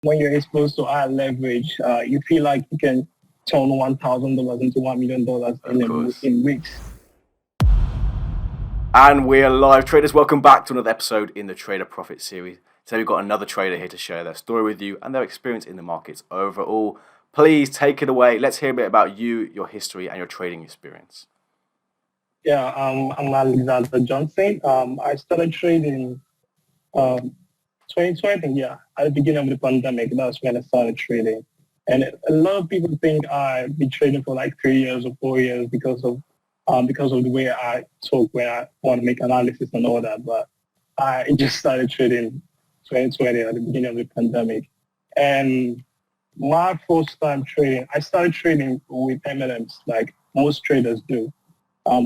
when you're exposed to higher leverage, you feel like you can turn $1,000 into $1 million Of course. in weeks. And we're live, traders. Welcome back to another episode in the Trader Profit series. Today we've got another trader here to share their story with you and their experience in the markets overall. Please take it away. Let's hear a bit about you, your history, and your trading experience. Yeah, I'm Alexander Johnson. I started trading 2020, yeah, at the beginning of the pandemic. That's when I started trading. And a lot of people think I've been trading for like 3 years or 4 years because of the way I talk when I want to make analysis and all that. But I just started trading 2020 at the beginning of the pandemic. And my first time trading, I started trading with MLMs like most traders do.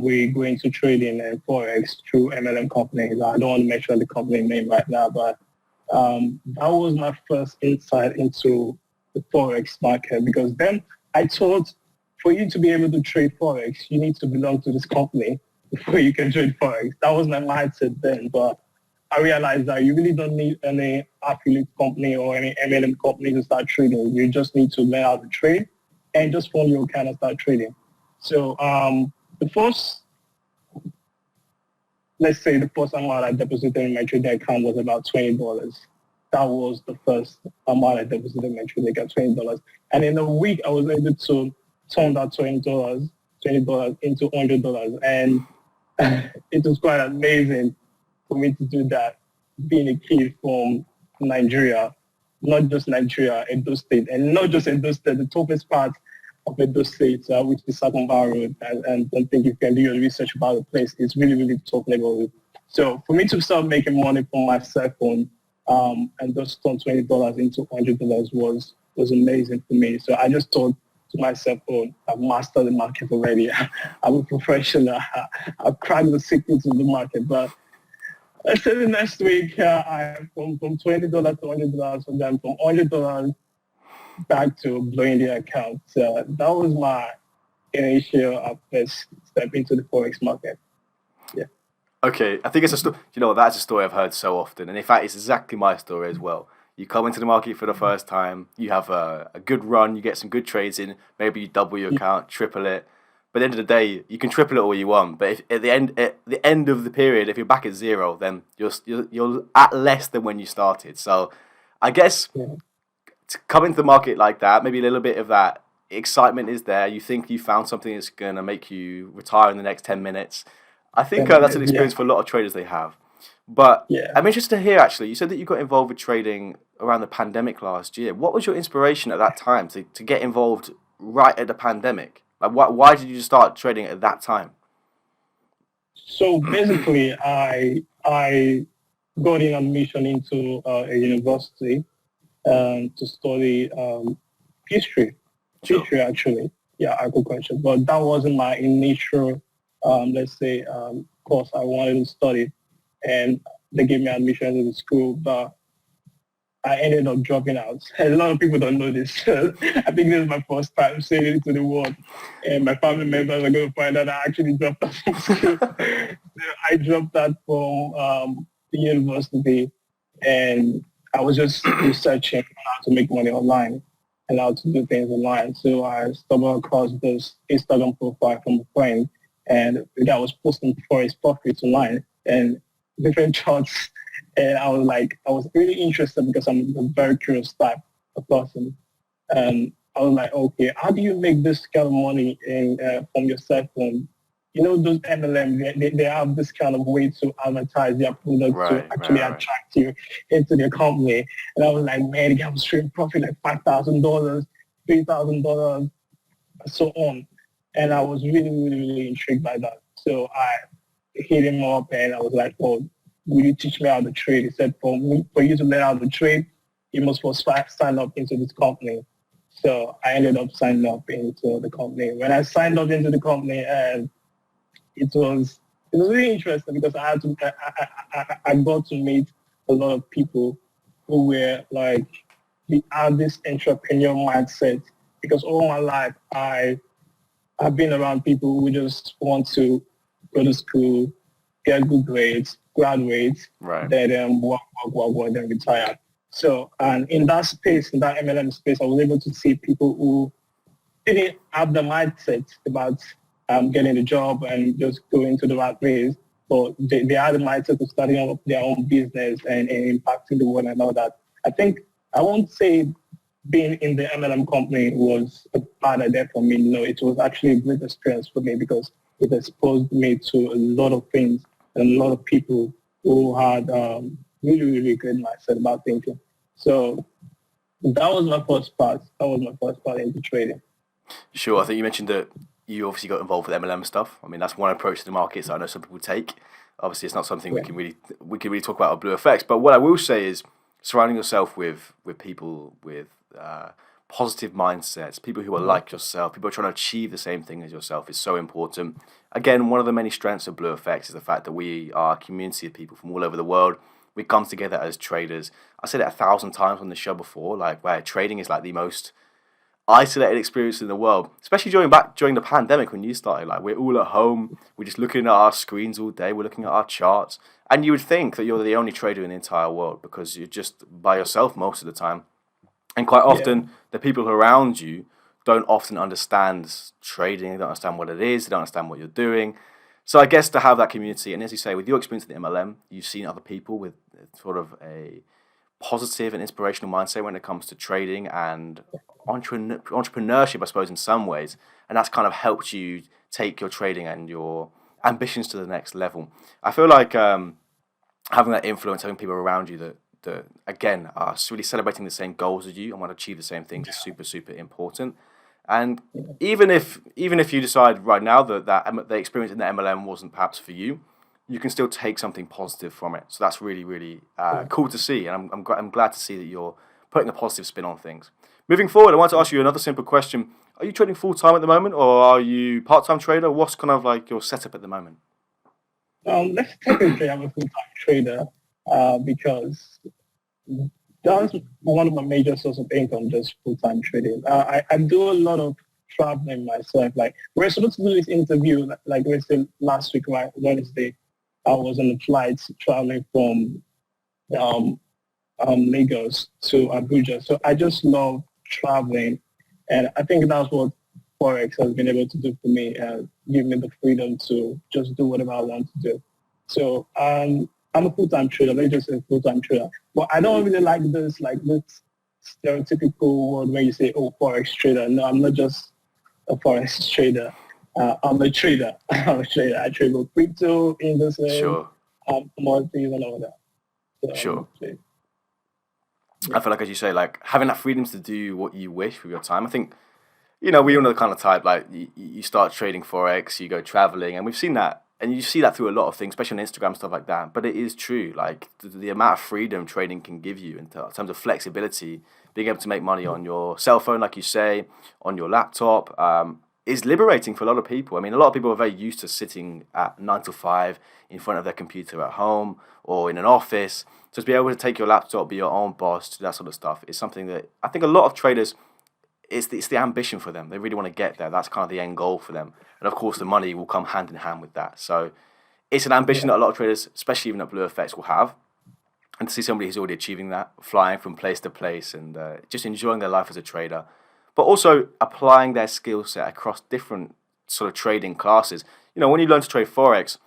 We go into trading and Forex through MLM companies. I don't want to mention the company name right now, but that was my first insight into the Forex market, because then I thought for you to be able to trade Forex, you need to belong to this company before you can trade Forex. That was my mindset then, but I realized that you really don't need any affiliate company or any MLM company to start trading. You just need to learn how to trade and just follow your account and start trading. So the first, let's say the first amount I deposited in my trading account was about $20. That was the first amount I deposited in my trading account, $20. And in a week, I was able to turn that $20 into $100. And it was quite amazing for me to do that, being a kid from Nigeria, not just Nigeria, Edo State, and not just Edo State, the toughest part of Edo State, which is Sakumba Road, and I think you can do your research about the place. It's really, really tough neighborhood. So for me to start making money from my cell phone and just turn $20 into $100 was amazing for me. So I just thought to myself, oh, I've mastered the market already. I'm a professional. I've cracked the secrets of the market. But let's say the next week, I from $20 to $100, and then from $100 back to blowing the account. So that was my initial first step into the Forex market. Yeah. Okay, I think it's a story. That's a story I've heard so often, and in fact, it's exactly my story as well. You come into the market for the first time, you have a good run, you get some good trades in, maybe you double your account, triple it. But at the end of the day, you can triple it all you want. But if at the end of the period, if you're back at zero, then you're at less than when you started. So, I guess to come into the market like that, maybe a little bit of that excitement is there. You think you found something that's going to make you retire in the next 10 minutes. I think that's an experience for a lot of traders they have. But I'm interested to hear, actually, you said that you got involved with trading around the pandemic last year. What was your inspiration at that time to get involved right at the pandemic? Like, why did you start trading at that time? So basically, I got an admission into a university to study history. Sure. History, actually. Yeah, agriculture. But that wasn't my initial, course I wanted to study. And they gave me admission to the school, but I ended up dropping out. A lot of people don't know this. I think this is my first time saying it to the world. And my family members are going to find out I actually dropped out from school. So I dropped out from the university, and I was just researching how to make money online and how to do things online. So I stumbled across this Instagram profile from a friend, and the guy was posting for his profits online and different charts. And I was really interested because I'm a very curious type of person. And I was like, okay, how do you make this kind of money from your cell phone? You know, those MLM, they have this kind of way to advertise their product to actually attract you into their company. And I was like, man, the guy was showing profit like $5,000, $3,000, and so on. And I was really, really, really intrigued by that. So I hit him up and I was like, oh, will you teach me how to trade? He said, for you to learn how to trade, you must first sign up into this company. So I ended up signing up into the company. When I signed up into the company, and it was really interesting because I got to meet a lot of people who were like, they had this entrepreneurial mindset. Because all my life, I've been around people who just want to go to school, get good grades, graduate, then work, then retire. So, and in that space, in that MLM space, I was able to see people who didn't have the mindset about getting a job and just going to the rat race, but they had the mindset of starting up their own business and impacting the world and all that. I think I won't say being in the MLM company was a bad idea for me. No, it was actually a great experience for me because it exposed me to a lot of things and a lot of people who had really, really good mindset about thinking. So that was my first part. That was my first part into trading. Sure. I think you mentioned that you obviously got involved with MLM stuff. I mean, that's one approach to the markets that I know some people take. Obviously, it's not something Yeah. we can really talk about at BluFX. But what I will say is surrounding yourself with people with positive mindsets, people who are like yourself, people who are trying to achieve the same thing as yourself is so important. Again, one of the many strengths of BluFX is the fact that we are a community of people from all over the world. We come together as traders. I said it 1,000 times on the show before, like where trading is like the most isolated experience in the world, especially during the pandemic when you started. Like we're all at home, we're just looking at our screens all day, we're looking at our charts, and you would think that you're the only trader in the entire world because you're just by yourself most of the time. And quite often, the people around you don't often understand trading, they don't understand what it is, they don't understand what you're doing. So I guess to have that community, and as you say, with your experience in the MLM, you've seen other people with sort of a positive and inspirational mindset when it comes to trading and entrepreneurship, I suppose, in some ways. And that's kind of helped you take your trading and your ambitions to the next level. I feel like having that influence, having people around you that again are really celebrating the same goals as you and want to achieve the same things is super, super important. And even if you decide right now that the experience in the MLM wasn't perhaps for you, you can still take something positive from it. So that's really, really cool to see. And I'm glad to see that you're putting a positive spin on things. Moving forward, I want to ask you another simple question. Are you trading full-time at the moment, or are you part-time trader? What's kind of like your setup at the moment? Let's technically I'm a full-time trader because that's one of my major source of income, just full-time trading. I do a lot of traveling myself. Like we're supposed to do this interview like Wednesday last week, right? Wednesday. I was on a flight traveling from Lagos to Abuja. So I just love traveling, and I think that's what Forex has been able to do for me, give me the freedom to just do whatever I want to do. So I'm a full-time trader. Let me just say full-time trader. But I don't really like this stereotypical word where you say, "Oh, Forex trader." No, I'm not just a Forex trader. I'm a trader. I'm a trader. I trade with crypto, investment, Sure, commodities, and all that. So sure. yeah. I feel like, as you say, like having that freedom to do what you wish with your time. I think, we all know the kind of type, like you start trading Forex, you go traveling, and we've seen that. And you see that through a lot of things, especially on Instagram, stuff like that. But it is true, like the amount of freedom trading can give you in terms of flexibility, being able to make money on your cell phone, like you say, on your laptop, is liberating for a lot of people. I mean, a lot of people are very used to sitting at 9 to 5 in front of their computer at home or in an office. So to be able to take your laptop, be your own boss, do that sort of stuff is something that I think a lot of traders, it's the ambition for them. They really want to get there. That's kind of the end goal for them. And of course, the money will come hand in hand with that. So it's an ambition that a lot of traders, especially even at BluFX, will have. And to see somebody who's already achieving that, flying from place to place and just enjoying their life as a trader, but also applying their skill set across different sort of trading classes. When you learn to trade Forex,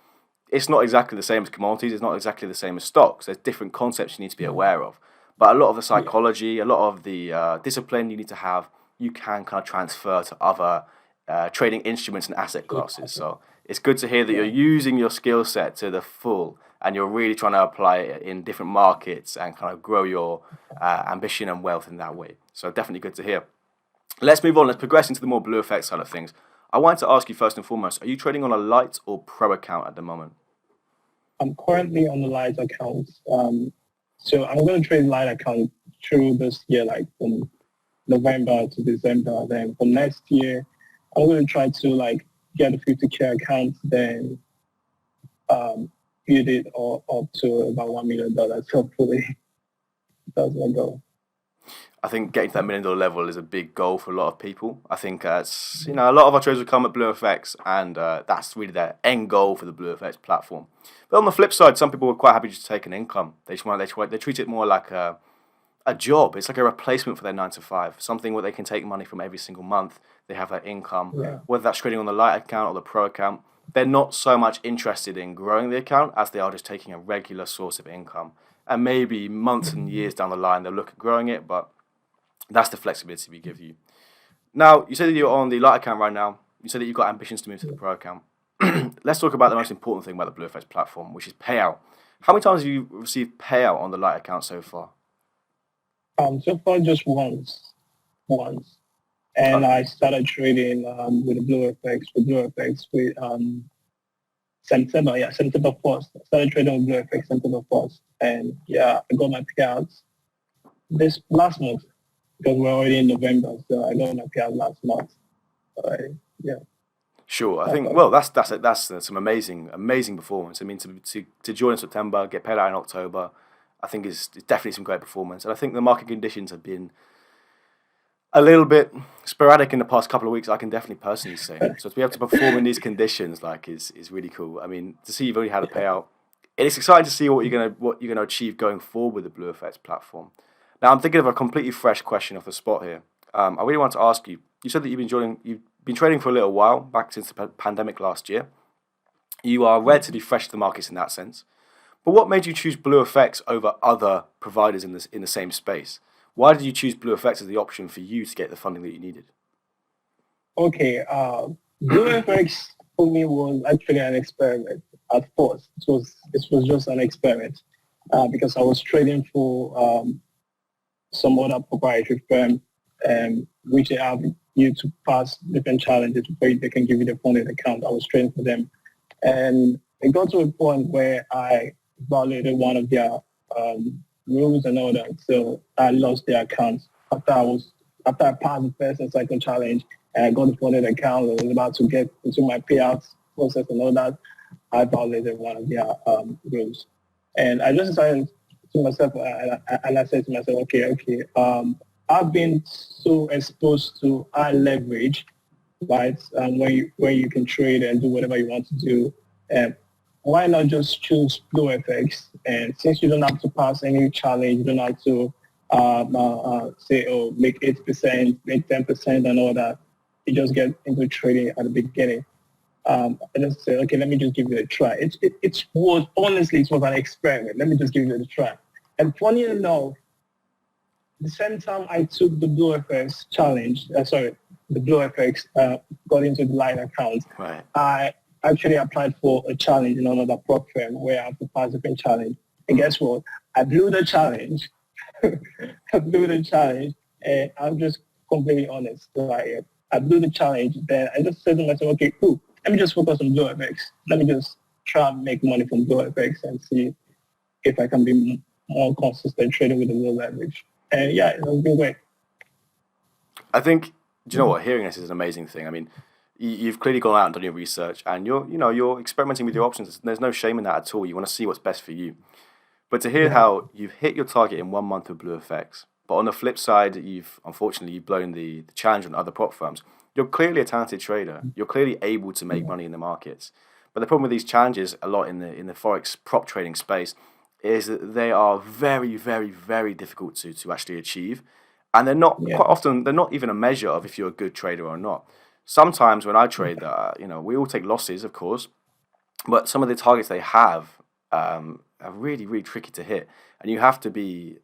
it's not exactly the same as commodities. It's not exactly the same as stocks. There's different concepts you need to be aware of. But a lot of the psychology, a lot of the discipline you need to have, you can kind of transfer to other trading instruments and asset classes. So it's good to hear that you're using your skill set to the full and you're really trying to apply it in different markets and kind of grow your ambition and wealth in that way. So definitely good to hear. Let's move on. Let's progress into the more BluFX side of things. I wanted to ask you first and foremost, are you trading on a light or pro account at the moment? I'm currently on the light account. So I'm going to trade light account through this year, like from November to December. Then for next year, I'm going to try to like get a 50K account, then build it all up to about $1 million. Hopefully, that's my goal. I think getting to that $1 million level is a big goal for a lot of people. I think it's, a lot of our traders will come at BluFX, and that's really their end goal for the BluFX platform. But on the flip side, some people are quite happy just to take an income. They treat it more like a job. It's like a replacement for their 9 to 5, something where they can take money from every single month. They have that income, Yeah. whether that's trading on the light account or the pro account. They're not so much interested in growing the account as they are just taking a regular source of income. And maybe months and years down the line, they'll look at growing it, but that's the flexibility we give you. Now, you said that you're on the light account right now. You said that you've got ambitions to move to the pro account. Let's talk about the most important thing about the BluFX platform, which is payout. How many times have you received payout on the light account so far? So far just once. And Okay. I started trading with the BluFX with September, September 1st. I started trading with BluFX September 1st. And yeah, I got my payouts this last month because we're already in November. So I got my payout last month. Uh, yeah, Sure, I that's think all. that's some amazing performance. I mean, to join in September, get paid out in October, I think it's definitely some great performance. And I think the market conditions have been a little bit sporadic in the past couple of weeks. I can definitely personally say so. To be able to perform in these conditions, like, is really cool. I mean, to see you've already had a Yeah. payout, it's exciting to see what you're gonna achieve going forward with the BlueFX platform. Now, I'm thinking of a completely fresh question off the spot here. I really want to ask you. You said that you've been trading for a little while, back since the pandemic last year. You are relatively fresh to the markets in that sense. But what made you choose BlueFX over other providers in the same space? Why did you choose BlueFX as the option for you to get the funding that you needed? Okay. BlueFX for me was actually an experiment at first. It was just an experiment because I was trading for some other proprietary firm which they have you to pass different challenges before they can give you the funded account. I was trading for them. And it got to a point where I violated one of their rules and all that. So I lost their account after I passed the first and second challenge and I got the funded account. I was about to get into my payouts process and all that. I violated one of their rules. And I just decided to myself, and I said to myself, okay, I've been so exposed to high leverage, right? Where you can trade and do whatever you want to do. Um, why not just choose BlueFX? And since you don't have to pass any challenge, you don't have to say, oh, make 8%, make 10% and all that. You just get into trading at the beginning. I just said, okay, let me just give it a try. It was, honestly, it was an experiment. Let me just give it a try. And funny enough, the same time I took the BlueFX challenge, the BlueFX got into the line account, Right. I actually applied for a challenge in another prop firm where I have to pass a different challenge. And guess what? I blew the challenge. I blew the challenge, and I'm just completely honest. Like, I blew the challenge. Then I just said to myself, okay, cool. Let me just focus on BlueFX. Let me just try and make money from BlueFX and see if I can be more consistent trading with the low leverage. And yeah, it has been great. I think, do you know what? Hearing this is an amazing thing. I mean, you've clearly gone out and done your research, and you're experimenting with your options. There's no shame in that at all. You want to see what's best for you. But to hear Yeah, how you've hit your target in 1 month with BlueFX, but on the flip side, you've blown the challenge on other prop firms. You're clearly a talented trader. You're clearly able to make yeah, money in the markets. But the problem with these challenges, a lot in the forex prop trading space, is that they are very, very, very difficult to actually achieve, and they're not yeah, quite often they're not even a measure of if you're a good trader or not. Sometimes when I trade, we all take losses, of course, but some of the targets they have are really, really tricky to hit, and you have to be,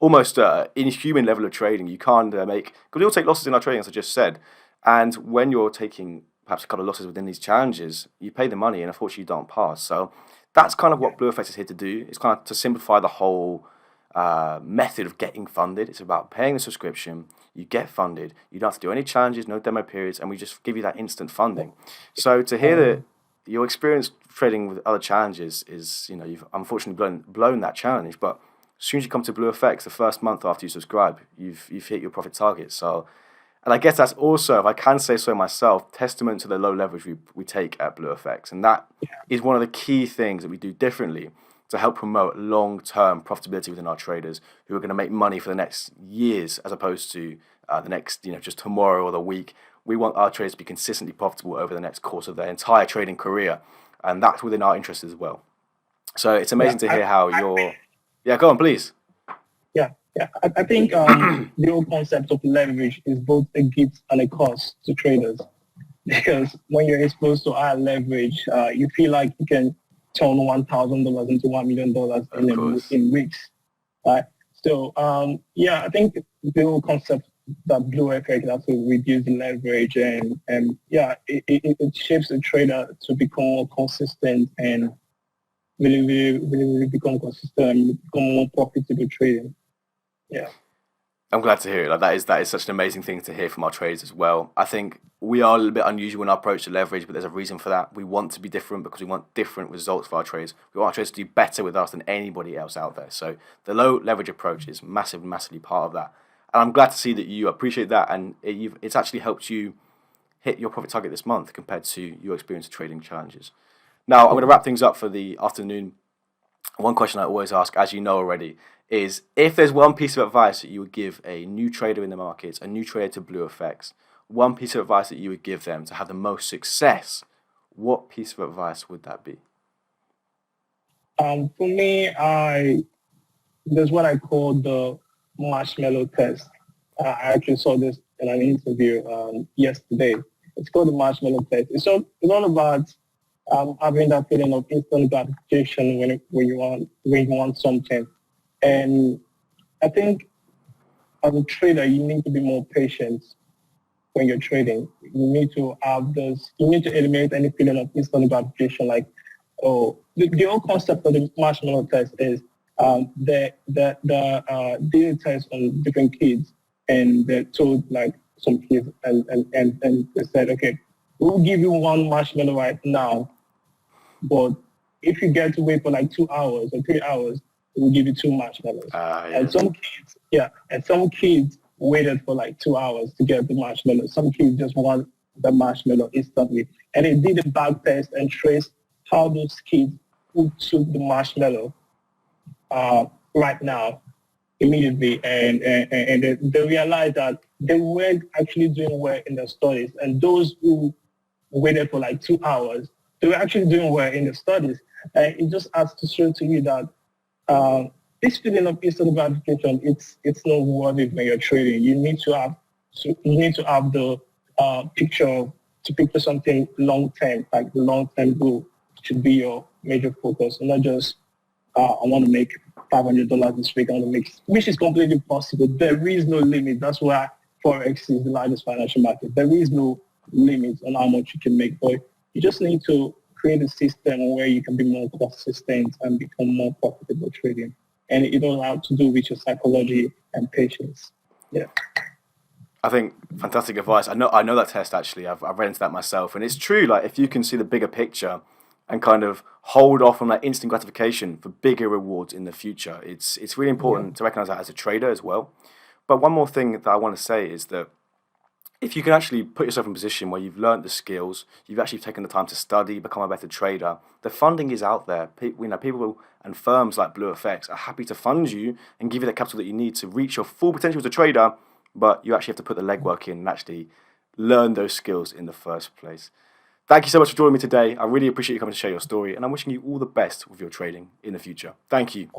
almost inhuman level of trading. You can't make because we all take losses in our trading, as I just said, and when you're taking perhaps a couple of losses within these challenges, you pay the money, and unfortunately, you don't pass. So that's kind of yeah, what BlueFX is here to do. It's kind of to simplify the whole method of getting funded. It's about paying the subscription. You get funded. You don't have to do any challenges, no demo periods, and we just give you that instant funding. So to hear that um, your experience trading with other challenges is, you've unfortunately blown that challenge, but as soon as you come to BlueFX, the first month after you subscribe, you've hit your profit target. So, and I guess that's also, if I can say so myself, testament to the low leverage we take at BlueFX, and that is one of the key things that we do differently to help promote long-term profitability within our traders who are going to make money for the next years as opposed to the next, just tomorrow or the week. We want our traders to be consistently profitable over the next course of their entire trading career, and that's within our interest as well. So it's yeah. amazing to hear how you're. Yeah, go on, please. Yeah. Yeah, I think the whole concept of leverage is both a gift and a cost to traders because when you're exposed to higher leverage, you feel like you can turn $1,000 into $1 million Of course. in weeks, right? So yeah, I think the whole concept that BluFX has to reduce the leverage and yeah, it shapes the trader to become more consistent and really become consistent and become more profitable trading. Yeah. I'm glad to hear it. Like that is such an amazing thing to hear from our traders as well. I think we are a little bit unusual in our approach to leverage, but there's a reason for that. We want to be different because we want different results for our traders. We want our traders to do better with us than anybody else out there. So the low leverage approach is massively part of that. And I'm glad to see that you appreciate that, and it's actually helped you hit your profit target this month compared to your experience of trading challenges. Now I'm going to wrap things up for the afternoon. One question I always ask, as you know already, is if there's one piece of advice that you would give a new trader in the markets, a new trader to BluFX, one piece of advice that you would give them to have the most success, what piece of advice would that be? For me, there's what I call the Marshmallow Test. I actually saw this in an interview yesterday. It's called the Marshmallow Test. It's all about having that feeling of instant gratification when you want something. And I think as a trader, you need to be more patient when you're trading. You need to eliminate any feeling of instant gratification. Like, oh, the whole concept of the marshmallow test is daily test on different kids, and they're told like some kids, and they said, okay, we'll give you one marshmallow right now, but if you get to wait for like 2 hours or 3 hours, we'll give you two marshmallows. And Yes. some kids waited for like 2 hours to get the marshmallow. Some kids just want the marshmallow instantly. And they did a back test and traced how those kids who took the marshmallow right now immediately, and they realized that they weren't actually doing well in their studies. And those who waited for like 2 hours, they were actually doing well in the studies. And it just has to show to you that this feeling of instant gratification, it's not worth it when you're trading. You need to have the picture to picture something long term, like the long term goal should be your major focus, and not just I want to make $500 this week. I want to make, which is completely possible. There is no limit. That's why Forex is the largest financial market. There is no limit on how much you can make, but you just need to create a system where you can be more consistent and become more profitable trading. And it all has to do with your psychology and patience. Yeah. I think fantastic advice. I know that test actually. I've read into that myself, and it's true. Like if you can see the bigger picture and kind of hold off on that instant gratification for bigger rewards in the future, it's really important to recognize that as a trader as well. But one more thing that I want to say is that if you can actually put yourself in a position where you've learned the skills, you've actually taken the time to study, become a better trader, the funding is out there. People and firms like BluFX are happy to fund you and give you the capital that you need to reach your full potential as a trader, but you actually have to put the legwork in and actually learn those skills in the first place. Thank you so much for joining me today. I really appreciate you coming to share your story, and I'm wishing you all the best with your trading in the future. Thank you.